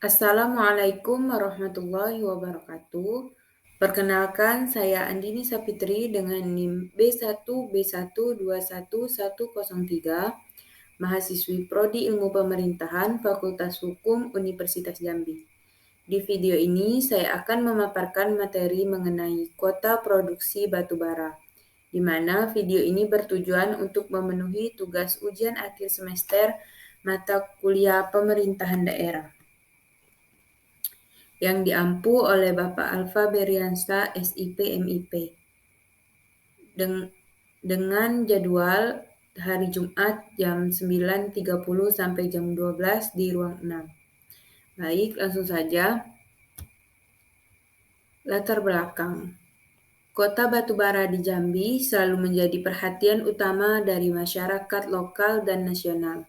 Assalamualaikum warahmatullahi wabarakatuh. Perkenalkan, saya Andini Sapitri dengan NIM B1B1211103, mahasiswi Prodi Ilmu Pemerintahan Fakultas Hukum Universitas Jambi. Di video ini, saya akan memaparkan materi mengenai kuota produksi batubara, di mana video ini bertujuan untuk memenuhi tugas ujian akhir semester mata kuliah pemerintahan daerah yang diampu oleh Bapak Alfa Beriansa, SIP MIP, dengan jadwal hari Jumat jam 9.30 sampai jam 12 di ruang 6. Baik, langsung saja. Latar belakang. Kota batubara di Jambi selalu menjadi perhatian utama dari masyarakat lokal dan nasional.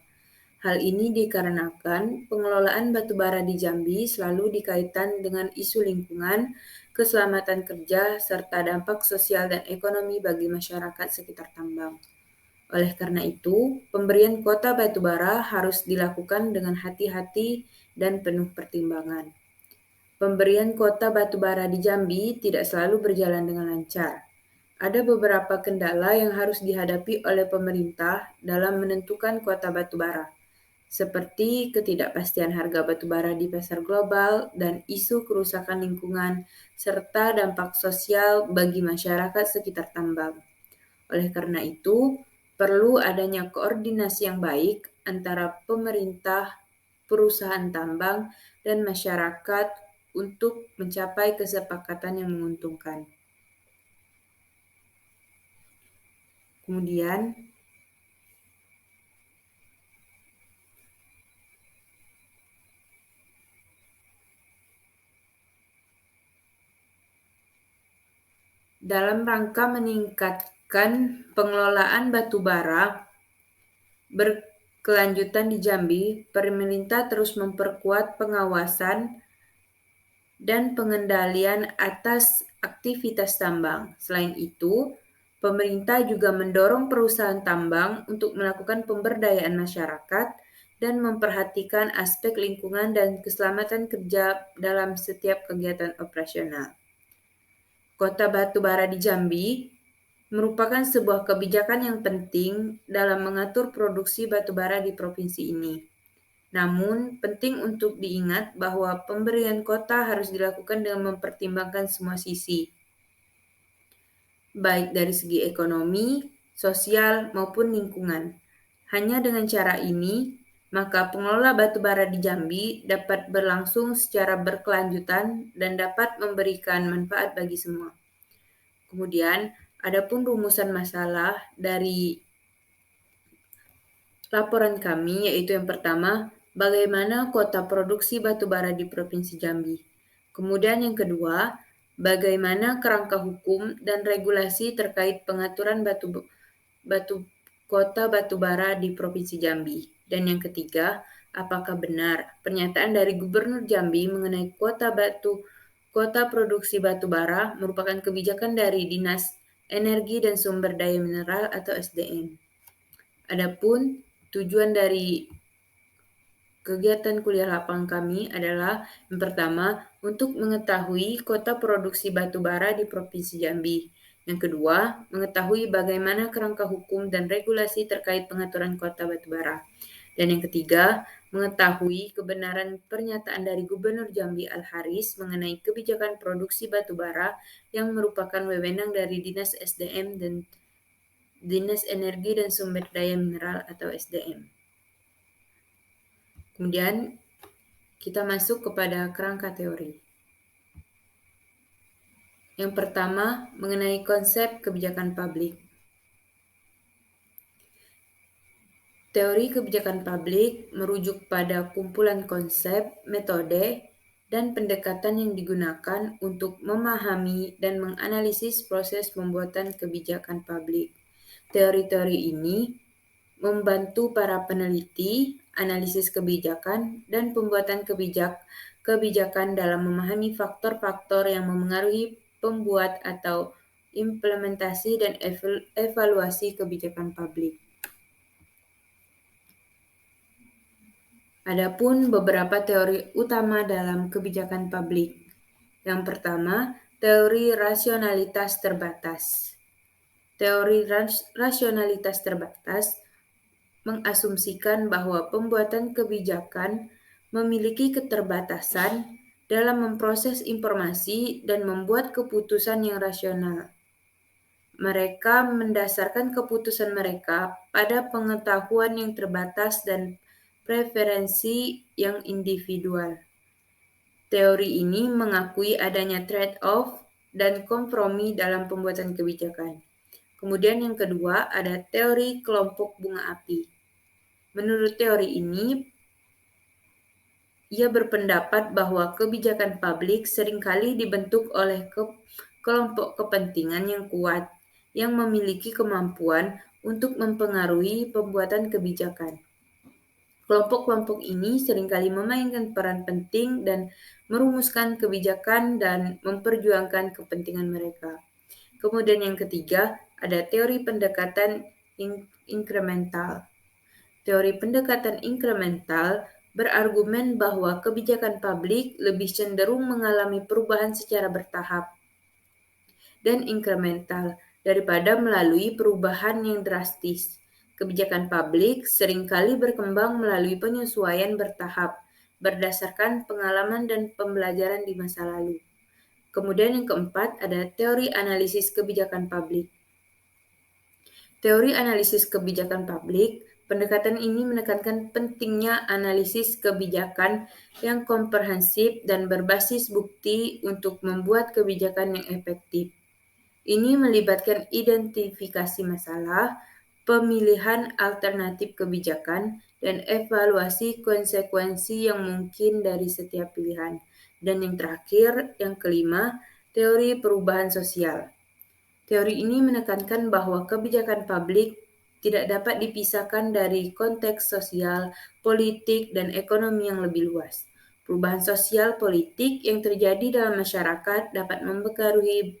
Hal ini dikarenakan pengelolaan batubara di Jambi selalu dikaitkan dengan isu lingkungan, keselamatan kerja, serta dampak sosial dan ekonomi bagi masyarakat sekitar tambang. Oleh karena itu, pemberian kuota batubara harus dilakukan dengan hati-hati dan penuh pertimbangan. Pemberian kuota batubara di Jambi tidak selalu berjalan dengan lancar. Ada beberapa kendala yang harus dihadapi oleh pemerintah dalam menentukan kuota batubara, seperti ketidakpastian harga batubara di pasar global dan isu kerusakan lingkungan, serta dampak sosial bagi masyarakat sekitar tambang. Oleh karena itu, perlu adanya koordinasi yang baik antara pemerintah, perusahaan tambang, dan masyarakat untuk mencapai kesepakatan yang menguntungkan. Kemudian, dalam rangka meningkatkan pengelolaan batubara berkelanjutan di Jambi, pemerintah terus memperkuat pengawasan dan pengendalian atas aktivitas tambang. Selain itu, pemerintah juga mendorong perusahaan tambang untuk melakukan pemberdayaan masyarakat dan memperhatikan aspek lingkungan dan keselamatan kerja dalam setiap kegiatan operasional. Kota batubara di Jambi merupakan sebuah kebijakan yang penting dalam mengatur produksi batubara di provinsi ini. Namun, penting untuk diingat bahwa pemberian kuota harus dilakukan dengan mempertimbangkan semua sisi, baik dari segi ekonomi, sosial, maupun lingkungan. Hanya dengan cara ini, maka pengelola batubara di Jambi dapat berlangsung secara berkelanjutan dan dapat memberikan manfaat bagi semua. Kemudian, adapun rumusan masalah dari laporan kami, yaitu yang pertama, bagaimana kuota produksi batubara di Provinsi Jambi. Kemudian yang kedua, bagaimana kerangka hukum dan regulasi terkait pengaturan kuota batubara di Provinsi Jambi. Dan yang ketiga, apakah benar pernyataan dari Gubernur Jambi mengenai kuota produksi batubara merupakan kebijakan dari Dinas Energi dan Sumber Daya Mineral atau SDM. Adapun tujuan dari kegiatan kuliah lapang kami adalah yang pertama, untuk mengetahui kuota produksi batubara di Provinsi Jambi. Yang kedua, mengetahui bagaimana kerangka hukum dan regulasi terkait pengaturan kuota batubara. Dan yang ketiga, mengetahui kebenaran pernyataan dari Gubernur Jambi Al-Haris mengenai kebijakan produksi batubara yang merupakan wewenang dari Dinas SDM dan Dinas Energi dan Sumber Daya Mineral atau SDM. Kemudian kita masuk kepada kerangka teori. Yang pertama, mengenai konsep kebijakan publik. Teori kebijakan publik merujuk pada kumpulan konsep, metode, dan pendekatan yang digunakan untuk memahami dan menganalisis proses pembuatan kebijakan publik. Teori-teori ini membantu para peneliti, analisis kebijakan, dan pembuatan kebijakan dalam memahami faktor-faktor yang memengaruhi pembuat atau implementasi dan evaluasi kebijakan publik. Adapun beberapa teori utama dalam kebijakan publik. Yang pertama, teori rasionalitas terbatas. Teori rasionalitas terbatas mengasumsikan bahwa pembuatan kebijakan memiliki keterbatasan dalam memproses informasi dan membuat keputusan yang rasional. Mereka mendasarkan keputusan mereka pada pengetahuan yang terbatas dan preferensi yang individual. Teori ini mengakui adanya trade-off dan kompromi dalam pembuatan kebijakan. Kemudian yang kedua ada teori kelompok bunga api. Menurut teori ini, ia berpendapat bahwa kebijakan publik seringkali dibentuk oleh kelompok kepentingan yang kuat yang memiliki kemampuan untuk mempengaruhi pembuatan kebijakan. Kelompok-kelompok ini seringkali memainkan peran penting dan merumuskan kebijakan dan memperjuangkan kepentingan mereka. Kemudian yang ketiga, ada teori pendekatan inkremental. Teori pendekatan inkremental berargumen bahwa kebijakan publik lebih cenderung mengalami perubahan secara bertahap dan inkremental daripada melalui perubahan yang drastis. Kebijakan publik seringkali berkembang melalui penyesuaian bertahap berdasarkan pengalaman dan pembelajaran di masa lalu. Kemudian yang keempat ada teori analisis kebijakan publik. Teori analisis kebijakan publik, pendekatan ini menekankan pentingnya analisis kebijakan yang komprehensif dan berbasis bukti untuk membuat kebijakan yang efektif. Ini melibatkan identifikasi masalah, pemilihan alternatif kebijakan, dan evaluasi konsekuensi yang mungkin dari setiap pilihan. Dan yang terakhir, yang kelima, teori perubahan sosial. Teori ini menekankan bahwa kebijakan publik tidak dapat dipisahkan dari konteks sosial, politik, dan ekonomi yang lebih luas. Perubahan sosial politik yang terjadi dalam masyarakat dapat mempengaruhi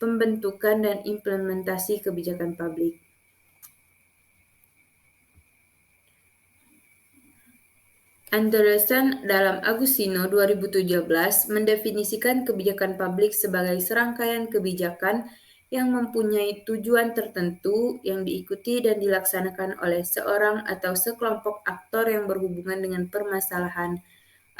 pembentukan dan implementasi kebijakan publik. Anderson dalam Agustino 2017 mendefinisikan kebijakan publik sebagai serangkaian kebijakan yang mempunyai tujuan tertentu yang diikuti dan dilaksanakan oleh seorang atau sekelompok aktor yang berhubungan dengan permasalahan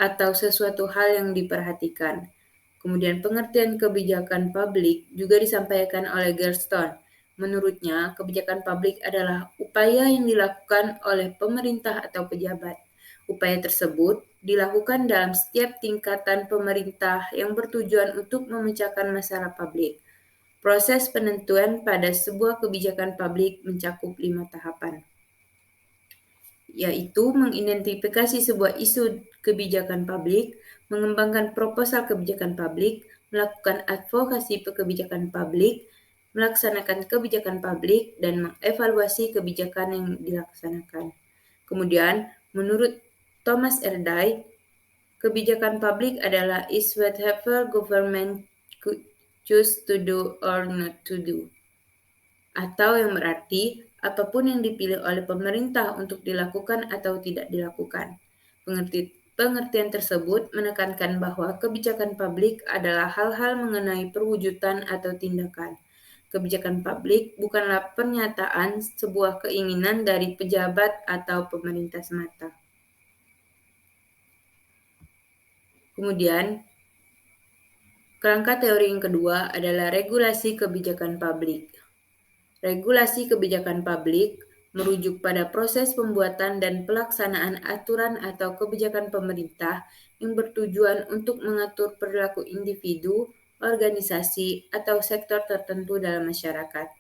atau sesuatu hal yang diperhatikan. Kemudian pengertian kebijakan publik juga disampaikan oleh Gerston. Menurutnya, kebijakan publik adalah upaya yang dilakukan oleh pemerintah atau pejabat. Upaya tersebut dilakukan dalam setiap tingkatan pemerintah yang bertujuan untuk memecahkan masalah publik. Proses penentuan pada sebuah kebijakan publik mencakup 5 tahapan, yaitu mengidentifikasi sebuah isu kebijakan publik, mengembangkan proposal kebijakan publik, melakukan advokasi kebijakan publik, melaksanakan kebijakan publik, dan mengevaluasi kebijakan yang dilaksanakan. Kemudian, menurut Thomas Erdai, kebijakan publik adalah is whatever government could choose to do or not to do. Atau yang berarti, apapun yang dipilih oleh pemerintah untuk dilakukan atau tidak dilakukan. Pengertian tersebut menekankan bahwa kebijakan publik adalah hal-hal mengenai perwujudan atau tindakan. Kebijakan publik bukanlah pernyataan sebuah keinginan dari pejabat atau pemerintah semata. Kemudian, kerangka teori yang kedua adalah regulasi kebijakan publik. Regulasi kebijakan publik merujuk pada proses pembuatan dan pelaksanaan aturan atau kebijakan pemerintah yang bertujuan untuk mengatur perilaku individu, organisasi, atau sektor tertentu dalam masyarakat.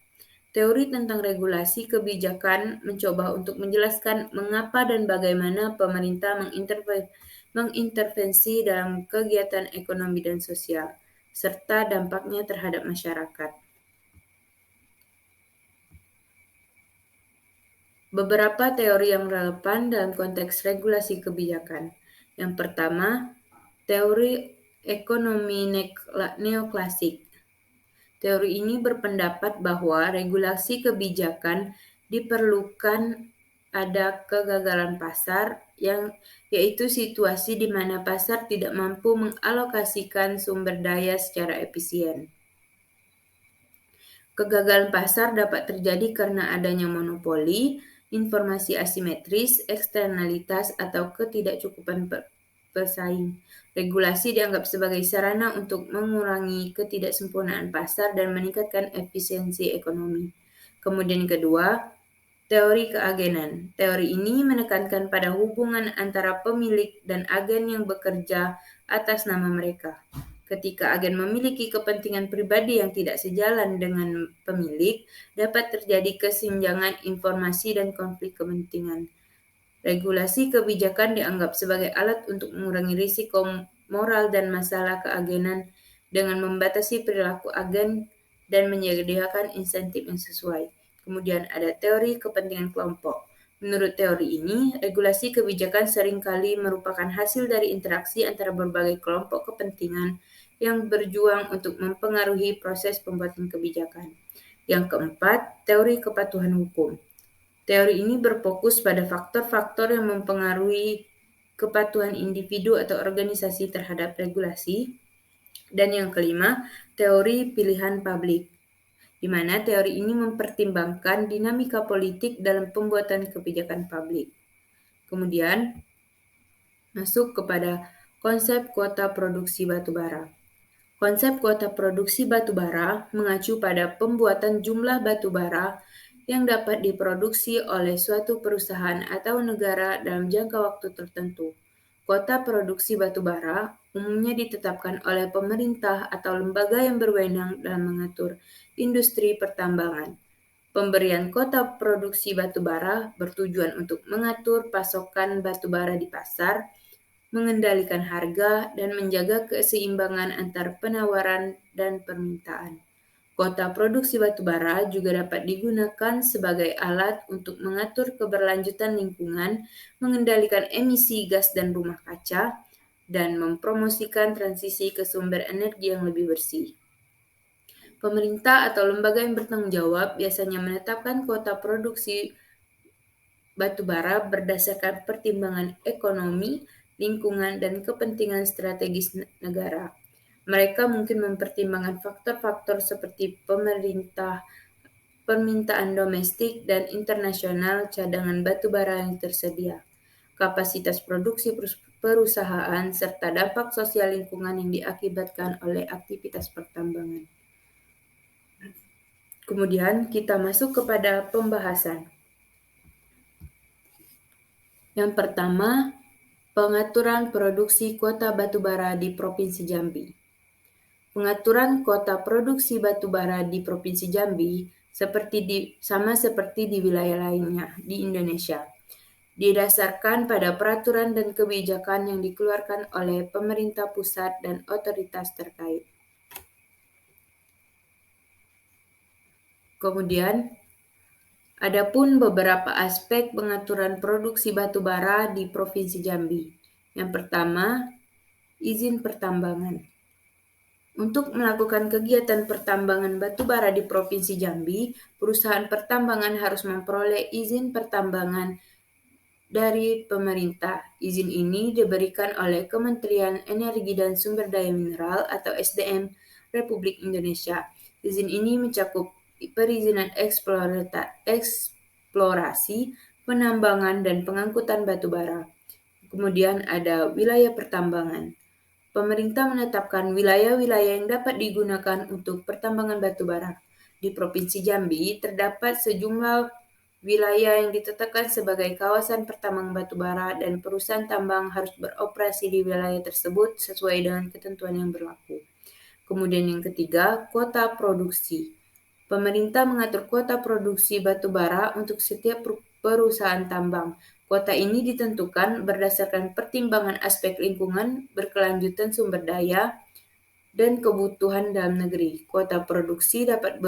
Teori tentang regulasi kebijakan mencoba untuk menjelaskan mengapa dan bagaimana pemerintah mengintervensi dalam kegiatan ekonomi dan sosial, serta dampaknya terhadap masyarakat. Beberapa teori yang relevan dalam konteks regulasi kebijakan. Yang pertama, teori ekonomi neoklasik. Teori ini berpendapat bahwa regulasi kebijakan diperlukan ada kegagalan pasar yang yaitu situasi di mana pasar tidak mampu mengalokasikan sumber daya secara efisien. Kegagalan pasar dapat terjadi karena adanya monopoli, informasi asimetris, eksternalitas, atau ketidakcukupan pesaing. Regulasi dianggap sebagai sarana untuk mengurangi ketidaksempurnaan pasar dan meningkatkan efisiensi ekonomi. Kemudian kedua, teori keagenan. Teori ini menekankan pada hubungan antara pemilik dan agen yang bekerja atas nama mereka. Ketika agen memiliki kepentingan pribadi yang tidak sejalan dengan pemilik, dapat terjadi kesenjangan informasi dan konflik kepentingan. Regulasi kebijakan dianggap sebagai alat untuk mengurangi risiko moral dan masalah keagenan dengan membatasi perilaku agen dan menyediakan insentif yang sesuai. Kemudian ada teori kepentingan kelompok. Menurut teori ini, regulasi kebijakan seringkali merupakan hasil dari interaksi antara berbagai kelompok kepentingan yang berjuang untuk mempengaruhi proses pembuatan kebijakan. Yang keempat, teori kepatuhan hukum. Teori ini berfokus pada faktor-faktor yang mempengaruhi kepatuhan individu atau organisasi terhadap regulasi. Dan yang kelima, teori pilihan publik, di mana teori ini mempertimbangkan dinamika politik dalam pembuatan kebijakan publik. Kemudian, masuk kepada konsep kuota produksi batubara. Konsep kuota produksi batubara mengacu pada pembuatan jumlah batubara yang dapat diproduksi oleh suatu perusahaan atau negara dalam jangka waktu tertentu. Kuota produksi batubara umumnya ditetapkan oleh pemerintah atau lembaga yang berwenang dalam mengatur industri pertambangan. Pemberian kuota produksi batubara bertujuan untuk mengatur pasokan batubara di pasar, mengendalikan harga, dan menjaga keseimbangan antar penawaran dan permintaan. Kuota produksi batubara juga dapat digunakan sebagai alat untuk mengatur keberlanjutan lingkungan, mengendalikan emisi gas dan rumah kaca, dan mempromosikan transisi ke sumber energi yang lebih bersih. Pemerintah atau lembaga yang bertanggung jawab biasanya menetapkan kuota produksi batubara berdasarkan pertimbangan ekonomi, lingkungan, dan kepentingan strategis negara. Mereka mungkin mempertimbangkan faktor-faktor seperti permintaan domestik dan internasional, cadangan batubara yang tersedia, kapasitas produksi perusahaan, serta dampak sosial lingkungan yang diakibatkan oleh aktivitas pertambangan. Kemudian kita masuk kepada pembahasan. Yang pertama, pengaturan produksi kuota batubara di Provinsi Jambi. Pengaturan kuota produksi batubara di Provinsi Jambi sama seperti di wilayah lainnya di Indonesia, didasarkan pada peraturan dan kebijakan yang dikeluarkan oleh pemerintah pusat dan otoritas terkait. Kemudian, adapun beberapa aspek pengaturan produksi batubara di Provinsi Jambi. Yang pertama, izin pertambangan. Untuk melakukan kegiatan pertambangan batubara di Provinsi Jambi, perusahaan pertambangan harus memperoleh izin pertambangan dari pemerintah. Izin ini diberikan oleh Kementerian Energi dan Sumber Daya Mineral atau SDM Republik Indonesia. Izin ini mencakup perizinan eksplorasi, penambangan, dan pengangkutan batubara. Kemudian ada wilayah pertambangan. Pemerintah menetapkan wilayah-wilayah yang dapat digunakan untuk pertambangan batubara. Di Provinsi Jambi terdapat sejumlah wilayah yang ditetapkan sebagai kawasan pertambangan batubara dan perusahaan tambang harus beroperasi di wilayah tersebut sesuai dengan ketentuan yang berlaku. Kemudian yang ketiga, kuota produksi. Pemerintah mengatur kuota produksi batubara untuk setiap perusahaan tambang. Kuota ini ditentukan berdasarkan pertimbangan aspek lingkungan, berkelanjutan sumber daya, dan kebutuhan dalam negeri. Kuota produksi dapat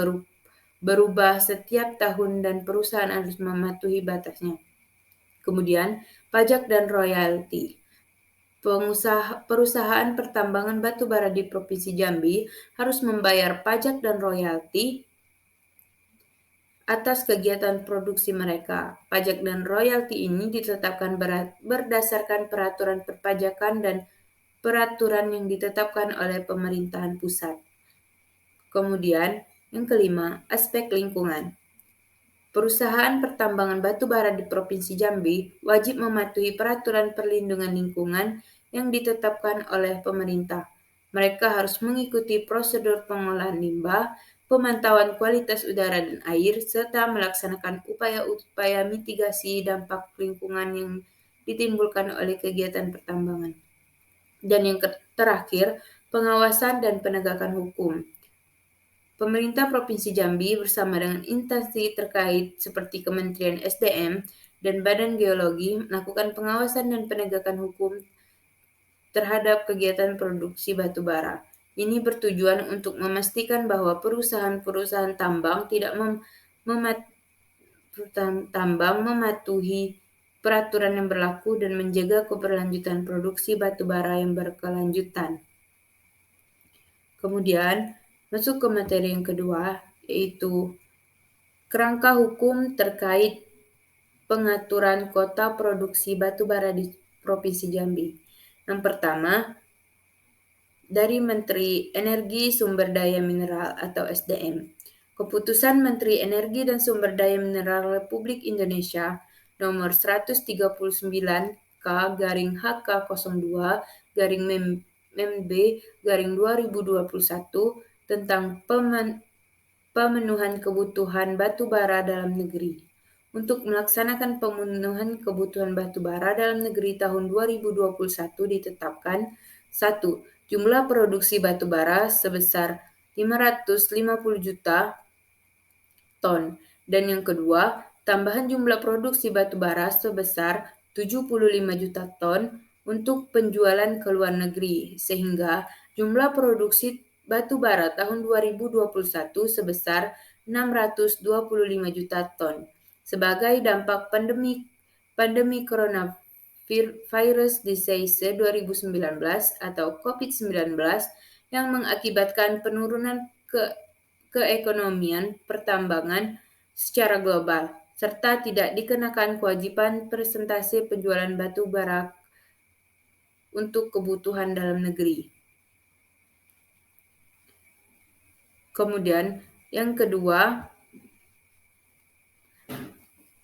berubah setiap tahun dan perusahaan harus mematuhi batasnya. Kemudian, pajak dan royalti. Perusahaan pertambangan batubara di Provinsi Jambi harus membayar pajak dan royalti atas kegiatan produksi mereka. Pajak dan royalti ini ditetapkan berdasarkan peraturan perpajakan dan peraturan yang ditetapkan oleh pemerintahan pusat. Kemudian, yang kelima, aspek lingkungan. Perusahaan pertambangan batu bara di Provinsi Jambi wajib mematuhi peraturan perlindungan lingkungan yang ditetapkan oleh pemerintah. Mereka harus mengikuti prosedur pengolahan limbah, pemantauan kualitas udara dan air, serta melaksanakan upaya-upaya mitigasi dampak lingkungan yang ditimbulkan oleh kegiatan pertambangan. Dan yang terakhir, pengawasan dan penegakan hukum. Pemerintah Provinsi Jambi bersama dengan instansi terkait seperti Kementerian SDM dan Badan Geologi melakukan pengawasan dan penegakan hukum terhadap kegiatan produksi batu bara. Ini bertujuan untuk memastikan bahwa perusahaan-perusahaan tambang tidak mematuhi peraturan yang berlaku dan menjaga keberlanjutan produksi batu bara yang berkelanjutan. Kemudian, masuk ke materi yang kedua, yaitu kerangka hukum terkait pengaturan kota produksi batu bara di Provinsi Jambi. Yang pertama, dari Menteri Energi Sumber Daya Mineral atau SDM. Keputusan Menteri Energi dan Sumber Daya Mineral Republik Indonesia nomor 139/HK02/MB/2021 tentang pemenuhan kebutuhan batu bara dalam negeri. Untuk melaksanakan pemenuhan kebutuhan batu bara dalam negeri tahun 2021 ditetapkan 1. Jumlah produksi batu bara sebesar 550 juta ton. Dan yang kedua, tambahan jumlah produksi batu bara sebesar 75 juta ton untuk penjualan ke luar negeri, sehingga jumlah produksi batu bara tahun 2021 sebesar 625 juta ton. Sebagai dampak pandemi coronavirus disease 2019 atau COVID-19 yang mengakibatkan penurunan keekonomian pertambangan secara global, serta tidak dikenakan kewajiban persentase penjualan batu bara untuk kebutuhan dalam negeri. Kemudian, yang kedua,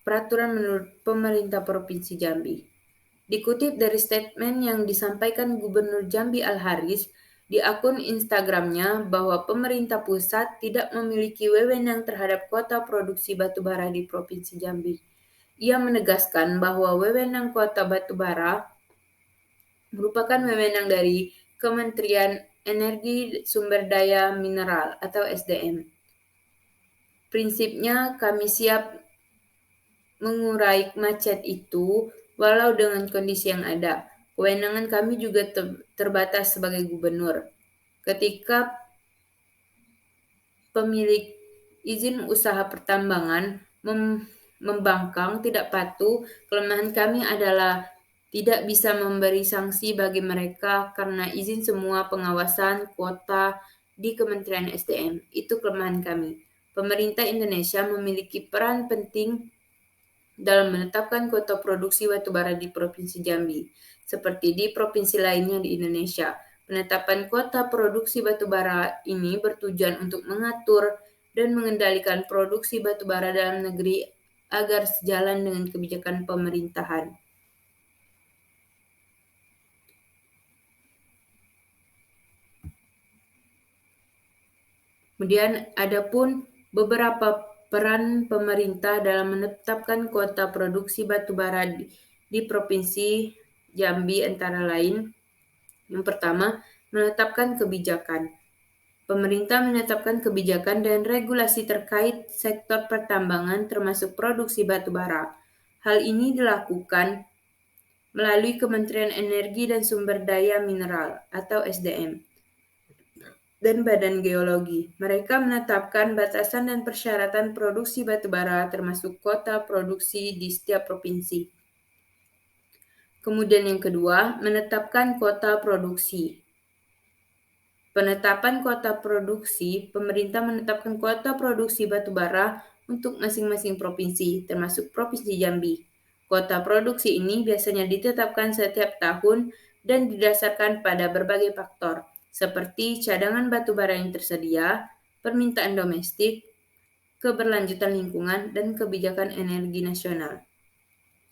peraturan menurut pemerintah Provinsi Jambi. Dikutip dari statement yang disampaikan Gubernur Jambi Al-Haris di akun Instagramnya bahwa pemerintah pusat tidak memiliki wewenang terhadap kota produksi batu bara di Provinsi Jambi. Ia menegaskan bahwa wewenang kota batu bara merupakan wewenang dari Kementerian Energi Sumber Daya Mineral atau SDM. Prinsipnya kami siap mengurai macet itu walau dengan kondisi yang ada. Kewenangan kami juga terbatas sebagai gubernur. Ketika pemilik izin usaha pertambangan membangkang tidak patuh, kelemahan kami adalah tidak bisa memberi sanksi bagi mereka karena izin semua pengawasan kuota di Kementerian SDM. Itu kelemahan kami. Pemerintah Indonesia memiliki peran penting dalam menetapkan kuota produksi batu bara di Provinsi Jambi, seperti di provinsi lainnya di Indonesia. Penetapan kuota produksi batu bara ini bertujuan untuk mengatur dan mengendalikan produksi batu bara dalam negeri agar sejalan dengan kebijakan pemerintahan. Kemudian adapun beberapa peran pemerintah dalam menetapkan kuota produksi batu bara di Provinsi Jambi antara lain, yang pertama, menetapkan kebijakan. Pemerintah menetapkan kebijakan dan regulasi terkait sektor pertambangan termasuk produksi batu bara. Hal ini dilakukan melalui Kementerian Energi dan Sumber Daya Mineral atau SDM dan Badan Geologi. Mereka menetapkan batasan dan persyaratan produksi batu bara termasuk kota produksi di setiap provinsi. Kemudian yang kedua, menetapkan kota produksi. Penetapan kota produksi, pemerintah menetapkan kota produksi batu bara untuk masing-masing provinsi, termasuk Provinsi Jambi. Kuota produksi ini biasanya ditetapkan setiap tahun dan didasarkan pada berbagai faktor, seperti cadangan batu bara yang tersedia, permintaan domestik, keberlanjutan lingkungan, dan kebijakan energi nasional.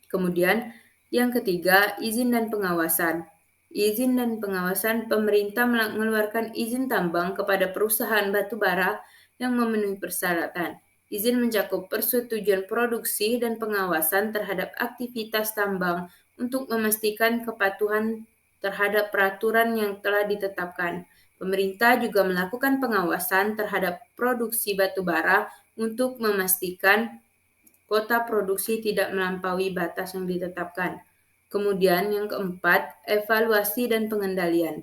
Kemudian, yang ketiga, izin dan pengawasan. Izin dan pengawasan, pemerintah mengeluarkan izin tambang kepada perusahaan batu bara yang memenuhi persyaratan. Izin mencakup persetujuan produksi dan pengawasan terhadap aktivitas tambang untuk memastikan kepatuhan terhadap peraturan yang telah ditetapkan. Pemerintah juga melakukan pengawasan terhadap produksi batu bara untuk memastikan kuota produksi tidak melampaui batas yang ditetapkan. Kemudian yang keempat, evaluasi dan pengendalian.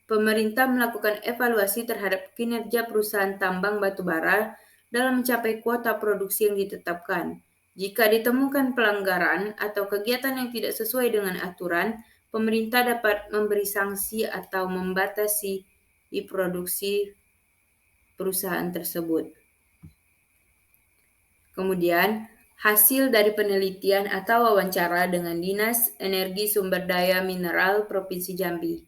Pemerintah melakukan evaluasi terhadap kinerja perusahaan tambang batu bara dalam mencapai kuota produksi yang ditetapkan. Jika ditemukan pelanggaran atau kegiatan yang tidak sesuai dengan aturan, pemerintah dapat memberi sanksi atau membatasi produksi perusahaan tersebut. Kemudian, hasil dari penelitian atau wawancara dengan Dinas Energi Sumber Daya Mineral Provinsi Jambi.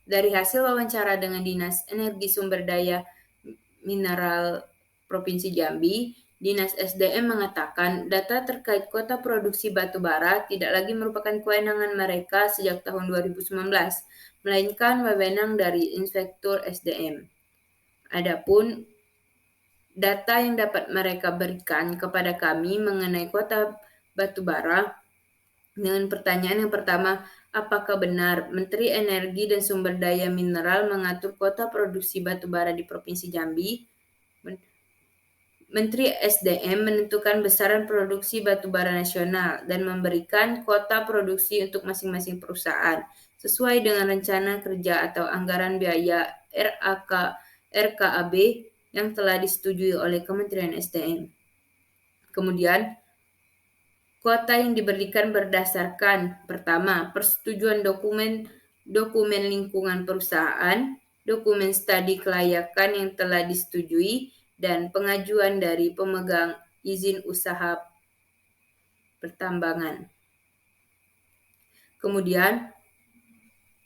Dari hasil wawancara dengan Dinas Energi Sumber Daya Mineral Provinsi Jambi, Dinas SDM mengatakan data terkait kuota produksi batu bara tidak lagi merupakan kewenangan mereka sejak tahun 2019, melainkan wewenang dari Inspektur SDM. Adapun data yang dapat mereka berikan kepada kami mengenai kuota batu bara dengan pertanyaan yang pertama, apakah benar Menteri Energi dan Sumber Daya Mineral mengatur kuota produksi batu bara di Provinsi Jambi? Menteri SDM menentukan besaran produksi batu bara nasional dan memberikan kuota produksi untuk masing-masing perusahaan sesuai dengan rencana kerja atau anggaran biaya RKAB yang telah disetujui oleh Kementerian SDM. Kemudian, kuota yang diberikan berdasarkan pertama, persetujuan dokumen lingkungan perusahaan, dokumen studi kelayakan yang telah disetujui, dan pengajuan dari pemegang izin usaha pertambangan. Kemudian,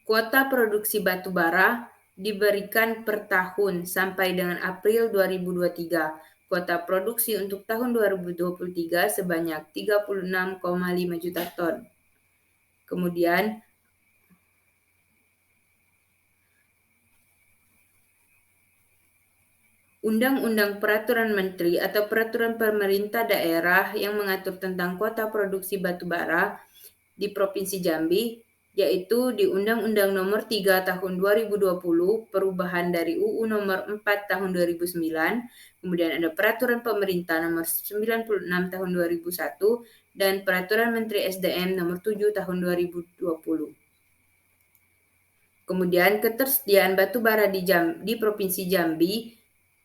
kuota produksi batu bara diberikan per tahun sampai dengan April 2023. Kuota produksi untuk tahun 2023 sebanyak 36,5 juta ton. Kemudian, Undang-Undang Peraturan Menteri atau Peraturan Pemerintah Daerah yang mengatur tentang kuota produksi batu bara di Provinsi Jambi, yaitu di Undang-Undang Nomor 3 Tahun 2020, perubahan dari UU Nomor 4 Tahun 2009, kemudian ada Peraturan Pemerintah Nomor 96 Tahun 2001, dan Peraturan Menteri SDM Nomor 7 Tahun 2020. Kemudian ketersediaan batu bara di Provinsi Jambi,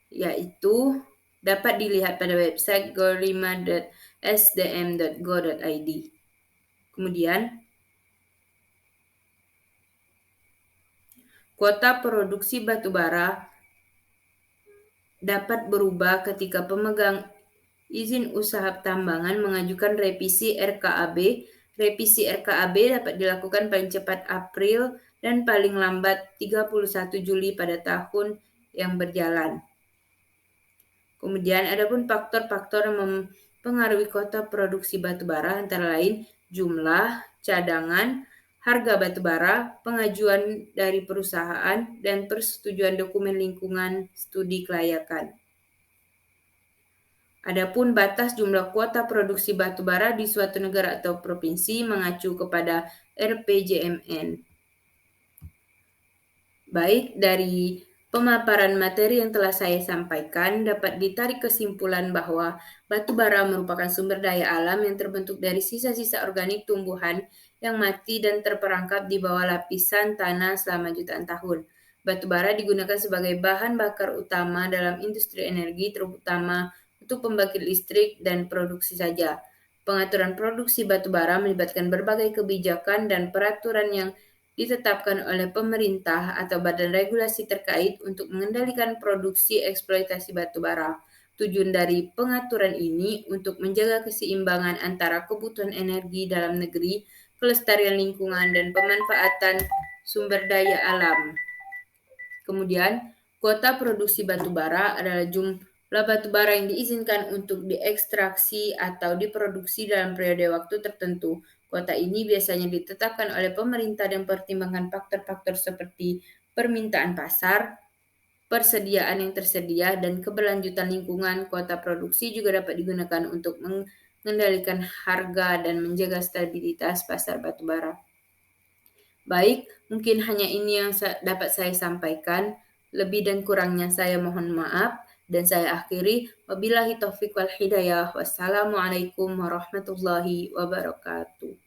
yaitu dapat dilihat pada website gor5.sdm.go.id. Kemudian, kuota produksi batu bara dapat berubah ketika pemegang izin usaha tambangan mengajukan revisi RKAB. Revisi RKAB dapat dilakukan paling cepat April dan paling lambat 31 Juli pada tahun yang berjalan. Kemudian adapun faktor-faktor yang mempengaruhi kuota produksi batu bara antara lain jumlah, cadangan, harga batu bara, pengajuan dari perusahaan, dan persetujuan dokumen lingkungan studi kelayakan. Adapun batas jumlah kuota produksi batu bara di suatu negara atau provinsi mengacu kepada RPJMN. Baik, dari pemaparan materi yang telah saya sampaikan dapat ditarik kesimpulan bahwa batu bara merupakan sumber daya alam yang terbentuk dari sisa-sisa organik tumbuhan yang mati dan terperangkap di bawah lapisan tanah selama jutaan tahun. Batu bara digunakan sebagai bahan bakar utama dalam industri energi, terutama untuk pembangkit listrik dan produksi saja. Pengaturan produksi batu bara melibatkan berbagai kebijakan dan peraturan yang ditetapkan oleh pemerintah atau badan regulasi terkait untuk mengendalikan produksi eksploitasi batu bara. Tujuan dari pengaturan ini untuk menjaga keseimbangan antara kebutuhan energi dalam negeri, kelestarian lingkungan, dan pemanfaatan sumber daya alam. Kemudian, kuota produksi batu bara adalah jumlah batu bara yang diizinkan untuk diekstraksi atau diproduksi dalam periode waktu tertentu. Kuota ini biasanya ditetapkan oleh pemerintah dan pertimbangan faktor-faktor seperti permintaan pasar, persediaan yang tersedia, dan keberlanjutan lingkungan. Kuota produksi juga dapat digunakan untuk mengendalikan harga dan menjaga stabilitas pasar batu bara. Baik, mungkin hanya ini yang dapat saya sampaikan. Lebih dan kurangnya saya mohon maaf dan saya akhiri. Wabillahi taufiq wal hidayah. Wassalamualaikum warahmatullahi wabarakatuh.